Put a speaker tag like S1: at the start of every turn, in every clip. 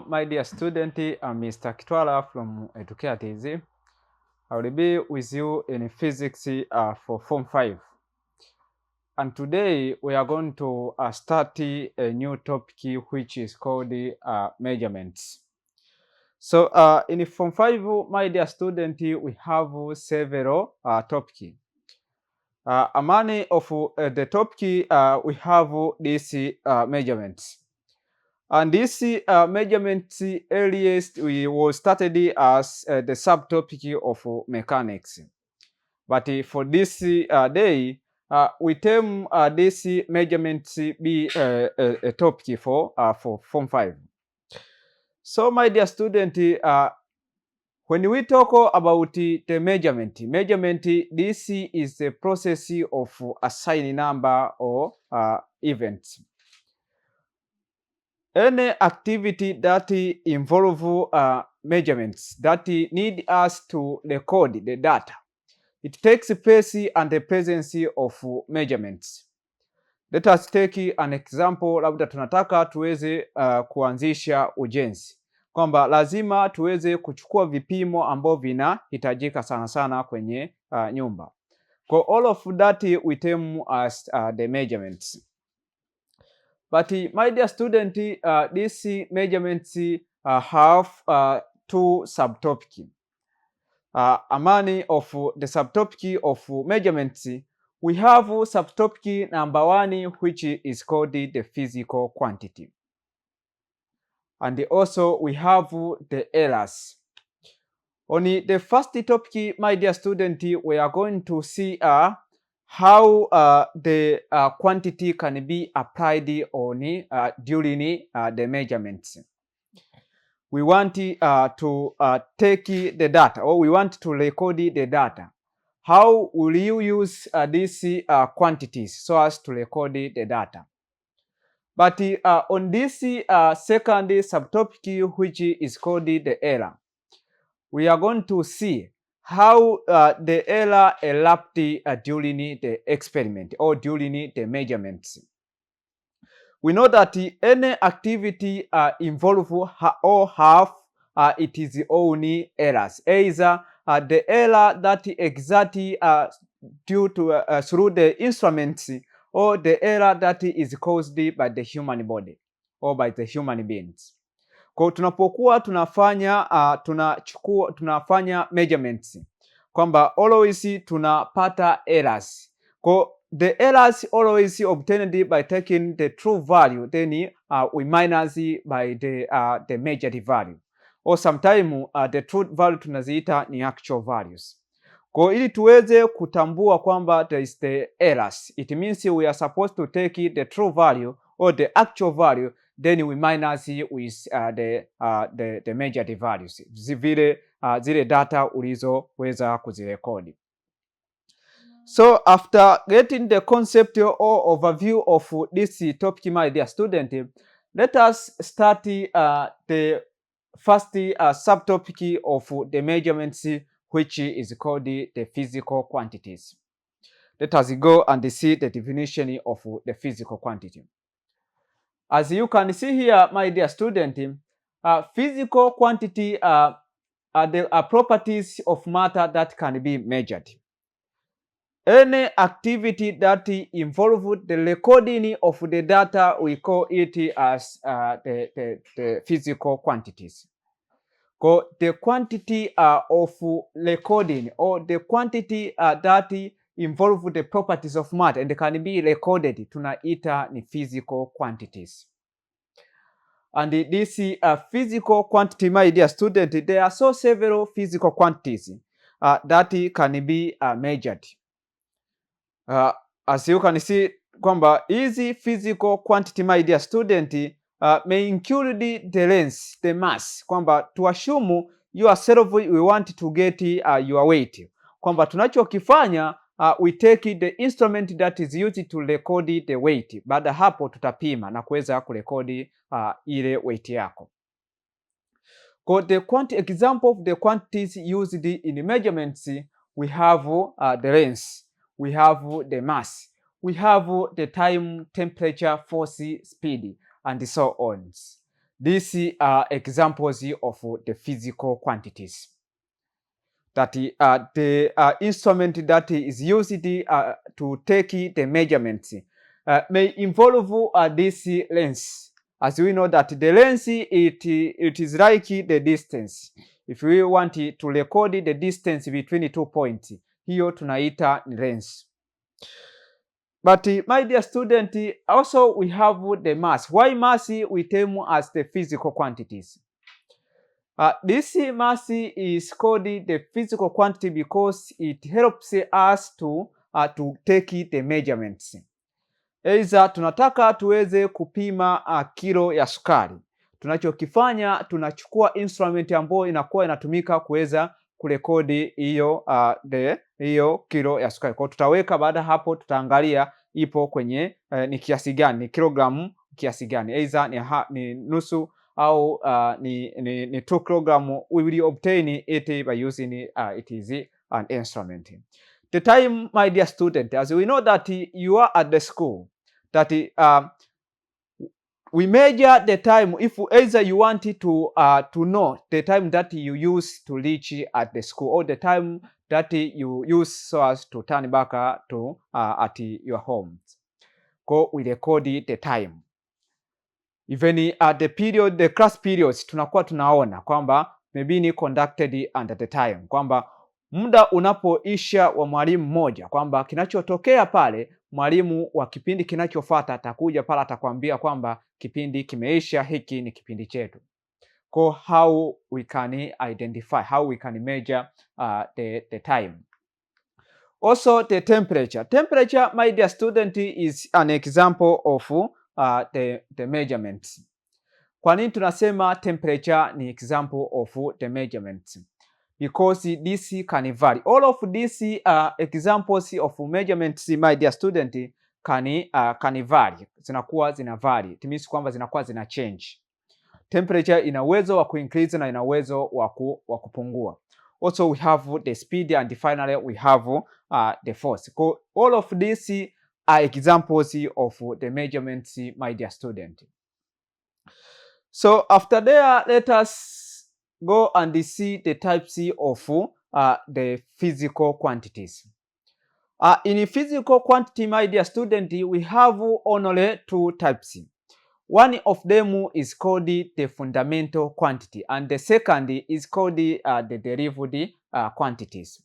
S1: my dear student, I'm Mr. Kitwala from Educare. I will be with you in physics for Form 5. And today we are going to start a new topic which is called measurements. So in Form 5, my dear student, we have several topics. Among of the topic, we have these measurements. And this measurement earliest we was started as the subtopic of mechanics. But for this day, we term this measurement be a topic for Form 5. So my dear student, when we talk about the measurement, this is the process of assigning number or events. Any activity that involve measurements that need us to record the data, it takes place and the presence of measurements. Let us take an example, labda tunataka tuweze kuanzisha ujenzi, kwamba lazima tuweze kuchukua vipimo ambavyo vinahitajika sana sana kwenye nyumba. For all of that we term as the measurements. But my dear student, these measurements have two subtopics. Among of the subtopic of measurements, we have subtopic number 1, which is called the physical quantity. And also we have the errors. On the first topic, my dear student, we are going to see how the quantity can be applied on during the measurements. We want to take the data, or we want to record the data. How will you use these quantities so as to record the data? But on this second subtopic, which is called the error, we are going to see how the error erupted during the experiment or during the measurements. We know that any activity involve or have its own errors. Either the error that exists due to through the instruments, or the error that is caused by the human body or by the human beings. Kwa tunapokuwa tunafanya measurements, kwamba always tunapata errors. Kwa the errors always obtained by taking the true value, then we minus by the measured value, or sometimes the true value tunaziita ni actual values. Kwa ili tuweze kutambua kwamba there is the errors, it means we are supposed to take the true value or the actual value, then we minus with the measured values, zile data ulizoweza kuzirekodi. So after getting the concept or overview of this topic, my dear student, let us start the first subtopic of the measurements, which is called the physical quantities. Let us go and see the definition of the physical quantity. As you can see here, my dear student, physical quantity are the properties of matter that can be measured. Any activity that involves the recording of the data, we call it as the physical quantities. The quantity of recording, or the quantity that involve the properties of matter and can be recorded, tunaita ni physical quantities. And this physical quantity, my dear student, there are so several physical quantities that can be measured. As you can see, kwamba hizi physical quantity, my dear student, may include the length, the mass. Kwamba to assume yourself we want to get your weight. Kwamba tunachokifanya we take the instrument that is used to record the weight. Baada hapo tutapima na kuweza kurekodi ile weight yako. The example of the quantities used in measurements, we have the length, we have the mass, we have the time, temperature, force, speed, and so on. These are examples of the physical quantities. That the instrument that is used to take the measurements may involve this lens. As we know that the lens, it is like the distance. If we want to record the distance between 2 points, hiyo tunaita ni lens. But my dear student, also we have the mass. Why mass we term as the physical quantities? This mass is called the physical quantity because it helps us to take the measurements. Aidha tunataka tuweze kupima kilo ya sukari. Tunachokifanya tunachukua instrument ambayo inakuwa inatumika kuweza kurekodi hiyo kilo ya sukari. Kwa tutaweka, baada hapo tutaangalia ipo kwenye ni kiasi gani, ni kilogramu kiasi gani. Aidha ni nusu au ni 2 kilogram. We will obtain it by using it is an instrument. The time, my dear student, as we know that you are at the school, that we measure the time. If either you want to know the time that you use to reach at the school, or the time that you use so as to turn back to at your home, go we record the time. Even at the period, the class periods, tunakuwa tunaona kwamba maybe ni conducted under the time, kwamba muda unapoisha wa mwalimu mmoja, kwamba kinachotokea pale, mwalimu wa kipindi kinachofuata atakuja pale atakwambia kwamba kipindi kimeisha, hiki ni kipindi chetu. Kwa how we can identify, how we can measure the time. Also the temperature. Temperature, my dear student, is an example of the measurements. Kwa nini tunasema temperature ni example of the measurements? Because this can vary. All of these examples of measurements, my dear student, can vary. Zina vary. It means kwamba zinakuwa zina change. Temperature ina uwezo wa kuincrease na ina uwezo wa kupungua. Also we have the speed, and finally we have the force. All of these are examples of the measurements, my dear student. So after there, let us go and see the types of the physical quantities. In physical quantity, my dear student, we have only 2 types. One of them is called the fundamental quantity, and the second is called the derived quantities.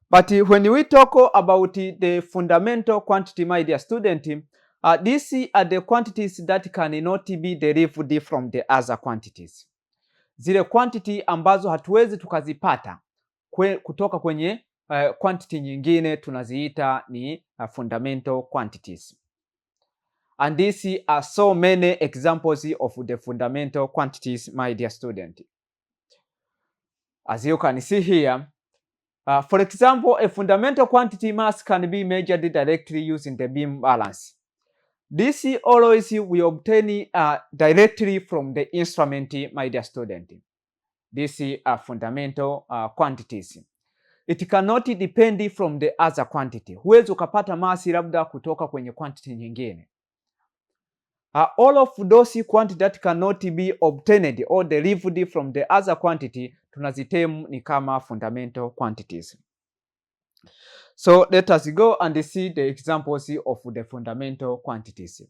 S1: But when we talk about the fundamental quantity, my dear student, these are the quantities that cannot be derived from the other quantities. Zile quantity ambazo hatuwezi tukazipata kutoka kwenye quantity nyingine tunaziita ni fundamental quantities. And these are so many examples of the fundamental quantities, my dear student. As you can see here, for example, a fundamental quantity mass can be measured directly using the beam balance. This always we obtain directly from the instrument, my dear student. These are fundamental quantities. It cannot depend from the other quantity. Huwezi ukapata masi labda kutoka kwenye quantity nyingine. All of those quantity that cannot be obtained or derived from the other quantity tunazitem ni kama fundamental quantities. So let us go and see the examples of the fundamental quantities.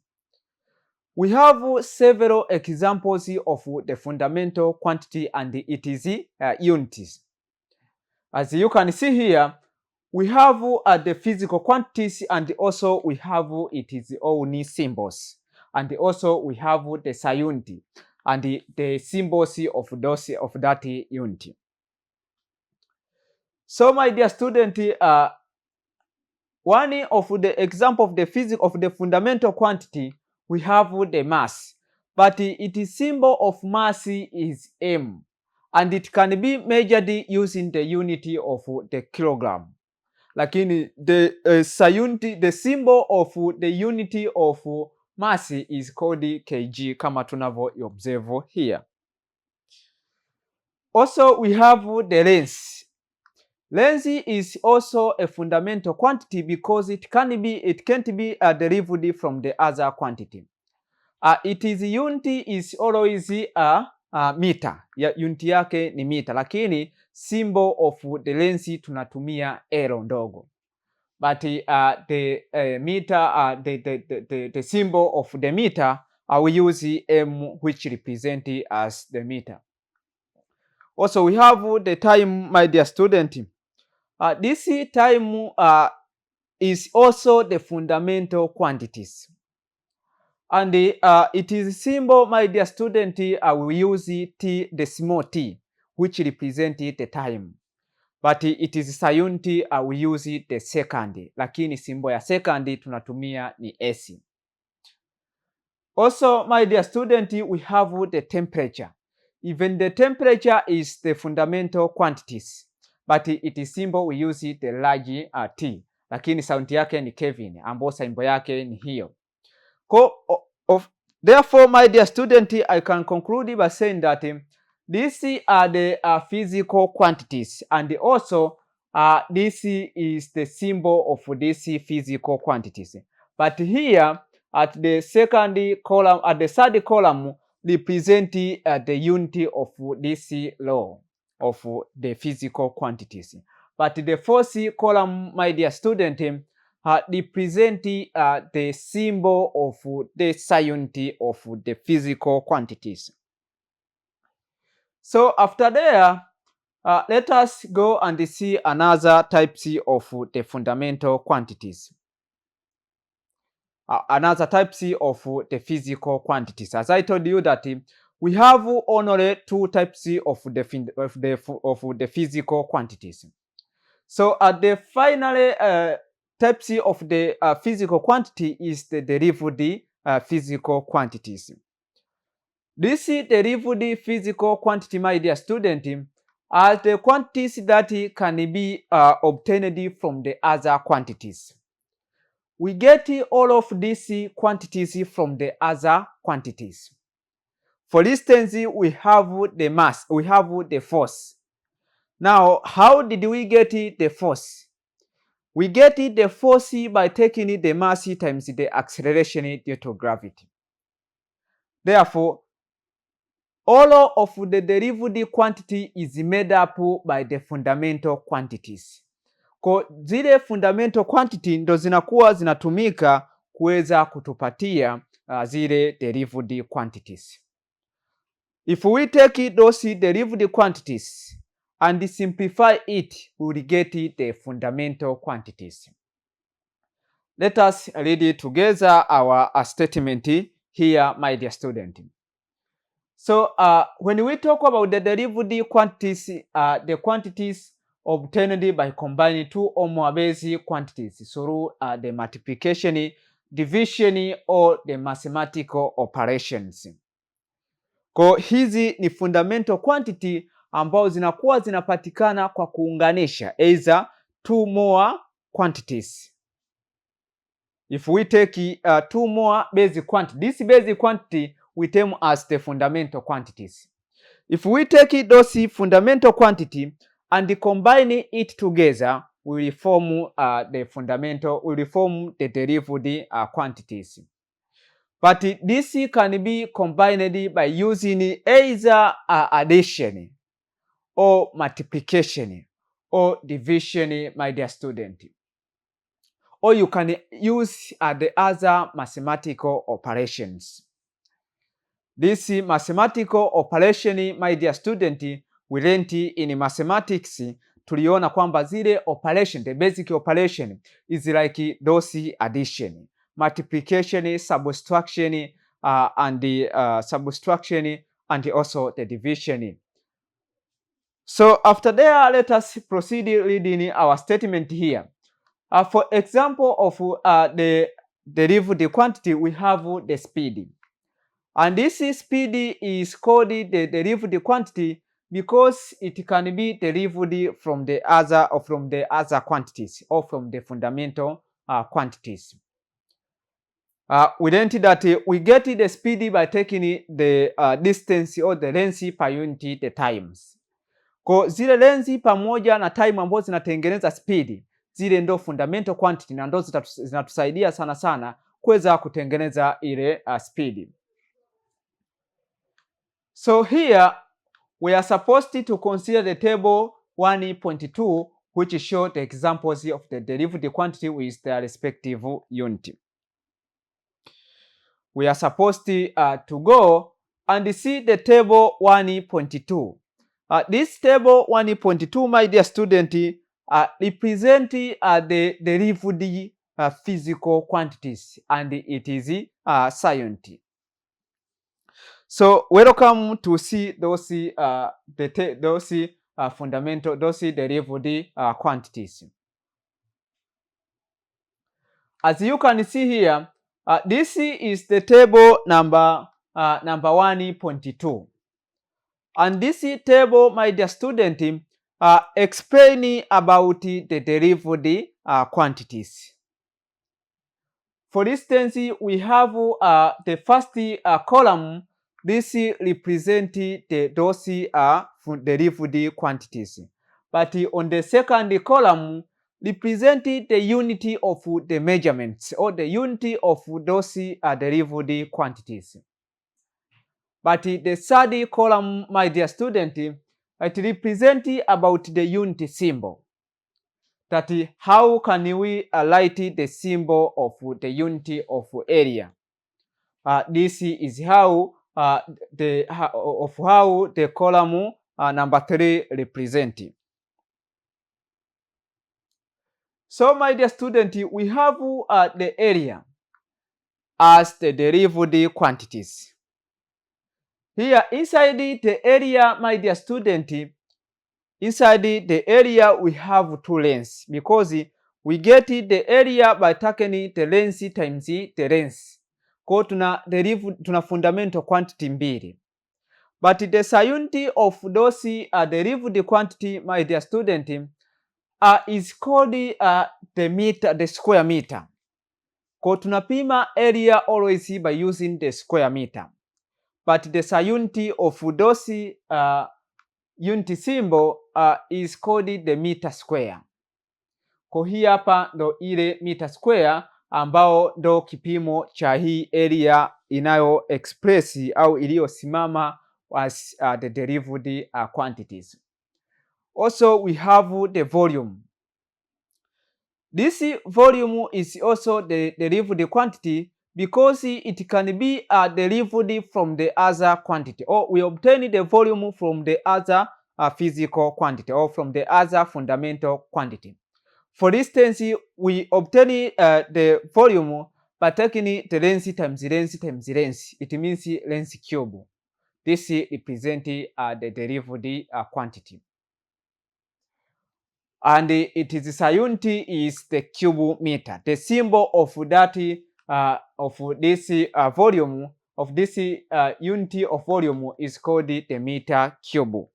S1: We have several examples of the fundamental quantity, and it is units. As you can see here, we have the physical quantities, and also we have its own symbols. And also we have the SI unit and the symbols of that unit. So my dear student, one of the example of the physics of the fundamental quantity, we have the mass, but its symbol of mass is m, and it can be measured using the unit of the kilogram. Lakini the symbol of the unit of mass is called kg, kama tunavyo observe here. Also we have the length. Length is also a fundamental quantity because it can't be derived from the other quantity. its unit is always meter. Unit yake ni meter, lakini symbol of the length tunatumia L ndogo. But the meter, the symbol of the meter, we use M, which represent as the meter. Also, we have the time, my dear student. This time is also the fundamental quantities. And it is symbol, my dear student, we use T, the small t, which represent the time. But it is unit, we use the second, lakini symbol ya second tunatumia ni S. Also, my dear student, we have the temperature. Even the temperature is the fundamental quantities, but it is symbol we use the large T, lakini sauti yake ni Kelvin, ambayo symbol yake ni hiyo. Therefore, my dear student, I can conclude by saying that these are the physical quantities, and also this is the symbol of these physical quantities. But here at the second column, at the third column, represent the unit of this law of the physical quantities. But the fourth column, my dear student, represent the symbol of the unit of the physical quantities. So after there, let us go and see another types of the fundamental quantities. Another types of the physical quantities. As I told you that we have only two types of the physical quantities. So at the final types of the physical quantity is the derived physical quantities. This derived physical quantity, my dear student, are the quantities that can be obtained from the other quantities. We get all of these quantities from the other quantities. For instance, we have the mass, we have the force. Now, how did we get the force? We get the force by taking the mass times the acceleration due to gravity. Therefore, all of the derived quantity is made up by the fundamental quantities. Kwa zile fundamental quantity ndo zinakuwa zinatumika kuweza kutupatia zile derived quantities. If we take those derived quantities and simplify it, we will get the fundamental quantities. Let us read together our statement here, my dear student. So when we talk about the derived quantities, the quantities obtained by combining two or more basic quantities through the multiplication, division or the mathematical operations. Kwa hizi ni fundamental quantity ambao zinakuwa zinapatikana kwa kuunganisha either two more quantities. If we take two more basic quantities, this basic quantity we term as the fundamental quantities. If we take those fundamental quantity and combine it together, we will form the fundamental, we will form the derived quantities. But this can be combined by using either addition or multiplication or division, my dear student. Or you can use the other mathematical operations. This mathematical operation, my dear student, we learned in mathematics. Tuliona kwamba zile operation, the basic operation is like those addition, multiplication, subtraction, and the subtraction, and also the division. So after there, let us proceed reading our statement here. For example of the derived quantity, we have the speed. And this speed is called the derived quantity because it can be derived from the other quantities or from the fundamental quantities. We learned that we get the speed by taking the distance or the length per unit the times. Kwa zile length pamoja na time ambazo zinatengeneza speed, zile ndo fundamental quantity na ndo zinatusaidia sana kuweza kutengeneza ile speed. So here we are supposed to consider the table 1.2, which show the examples of the derived quantity with their respective unit. We are supposed to go and see the table 1.2. This table 1.2, my dear student, represent the derived physical quantities, and it is science. So welcome to see those fundamental, those derived quantities. As you can see here, this is the table number 1.2, and this table, my dear student, explaining about the derived quantities. For instance, we have the first column. This represents those derived quantities, but on the second column represent the unity of the measurements, or the unity of those derived quantities. But the third column, my dear student, it represents about the unity symbol. That how can we write the symbol of the unity of area? This is how the column number 3 represent. So, my dear student, we have the area as the derived quantities. Here inside the area, my dear student, inside the area we have two lengths, because we get the area by taking the length times the length. Kwa tuna fundamental quantity mbili. But the unity of those derived quantity, my dear student, is called the meter, the square meter. Kwa tunapima area always by using the square meter. But the unity of those unity symbol is called the meter square. Kwa hii hapa ndo ile meter square ambao ndo kipimo cha hii area inayo express au iliyosimama as the derived quantities. Also we have the volume. This volume is also the derived quantity because it can be derived from the other quantity, or we obtain the volume from the other physical quantity, or from the other fundamental quantity. For instance, we obtain the volume by taking the length times length times length. It means length cube. This represents the derived quantity. And its unity is the cube meter. The symbol of that of this volume, of this unity of volume, is called the meter cube.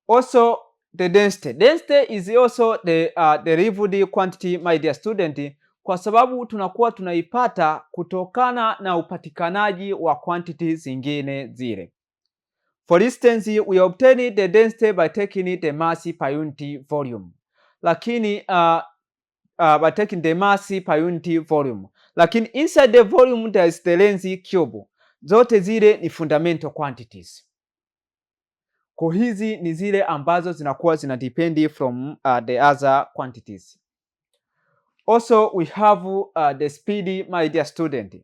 S1: Also, the density. Density is also the derived quantity, my dear student, kwa sababu tunakuwa tunaipata kutokana na upatikanaji wa quantity zingine zile. For instance, we obtain the density by taking the mass per unit volume. Lakini by taking the mass per unit volume. Lakini inside the volume there is the length cube. Zote zile ni fundamental quantities. Kwa hizi ni zile ambazo zinakuwa zina depend from the other quantities. Also we have the speed, my dear student.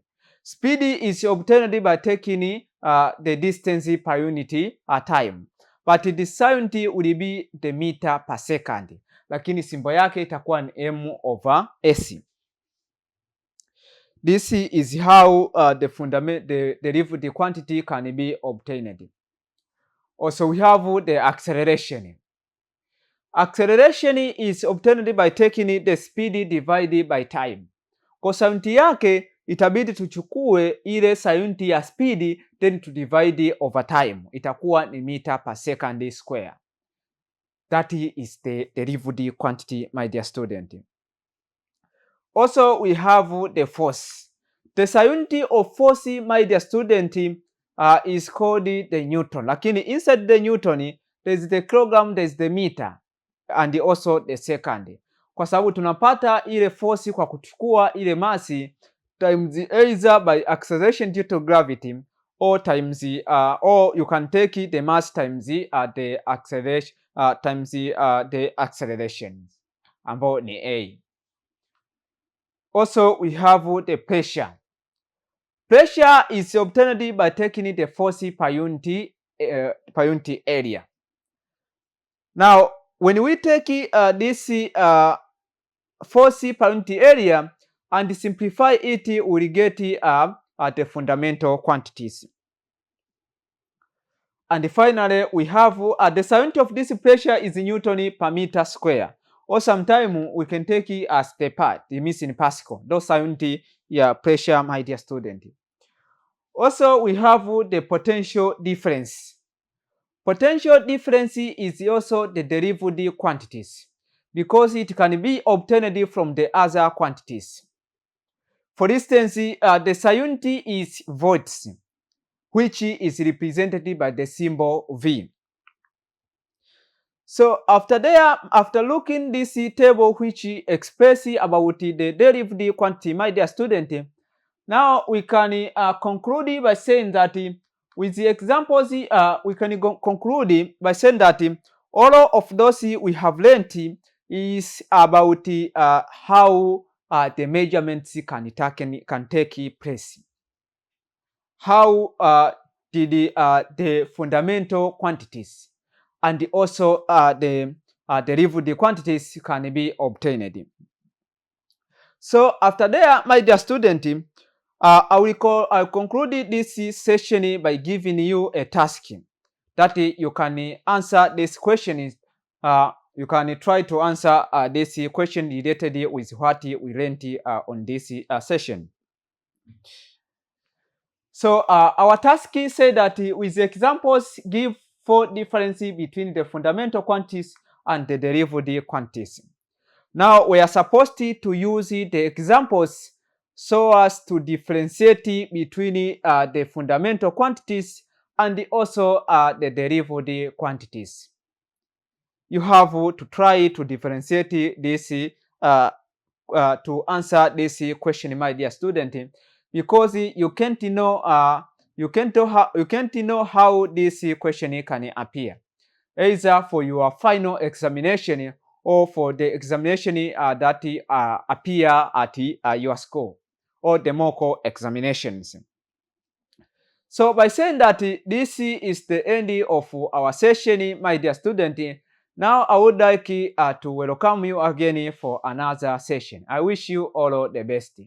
S1: Speed is obtained by taking the distance per unit time. But the unit will be the meter per second. Lakini symbol yake itakuwa ni m/s. This is how the derived quantity can be obtained. Also we have the acceleration. Acceleration is obtained by taking the speed divided by time. Kwa unit yake itabidi tuchukue ile unit ya speed then to divide over time. Itakuwa ni meter per second square. That is the derived quantity, my dear student. Also we have the force. The unit of force, my dear student, is called the Newton. Lakini inside the Newton there is the kilogram, there is the meter, and also the second. Kwa sababu tunapata ile force kwa kuchukua ile masi times either by acceleration due to gravity or times or you can take the mass times the acceleration times the acceleration ambao ni A. Also we have the pressure. Pressure is obtained by taking the force per unit area. Now when we take this force per unit area and simplify it, we will get the fundamental quantities. And finally, we have the unit of this pressure is Newton per meter square. Or sometimes we can take it as the part, it means in Pascal. Those unit pressure, my dear student. Also, we have the potential difference. Potential difference is also the derived quantities because it can be obtained from the other quantities. For instance, the unit is volts, which is represented by the symbol V. So after looking this table which expresses about the derived quantity, my dear student, now we can conclude by saying that with the examples, we can conclude by saying that all of those we have learnt is about how the measurements can take place. How did the fundamental quantities and also the derived quantities can be obtained. So after that, my dear student, I'll conclude this session by giving you a task that you can answer this question. You can try to answer this question related with what we learned on this session. So our task said that with examples, give 4 differences between the fundamental quantities and the derived quantities. Now we are supposed to use the examples so as to differentiate between the fundamental quantities and also the derived quantities. You have to try to differentiate this to answer this question, my dear student, because you can't know how this question can appear, either for your final examination or for the examination that appear at your school or the mock examinations. So by saying that this is the end of our session, my dear student, now I would like to welcome you again for another session. I wish you all the best.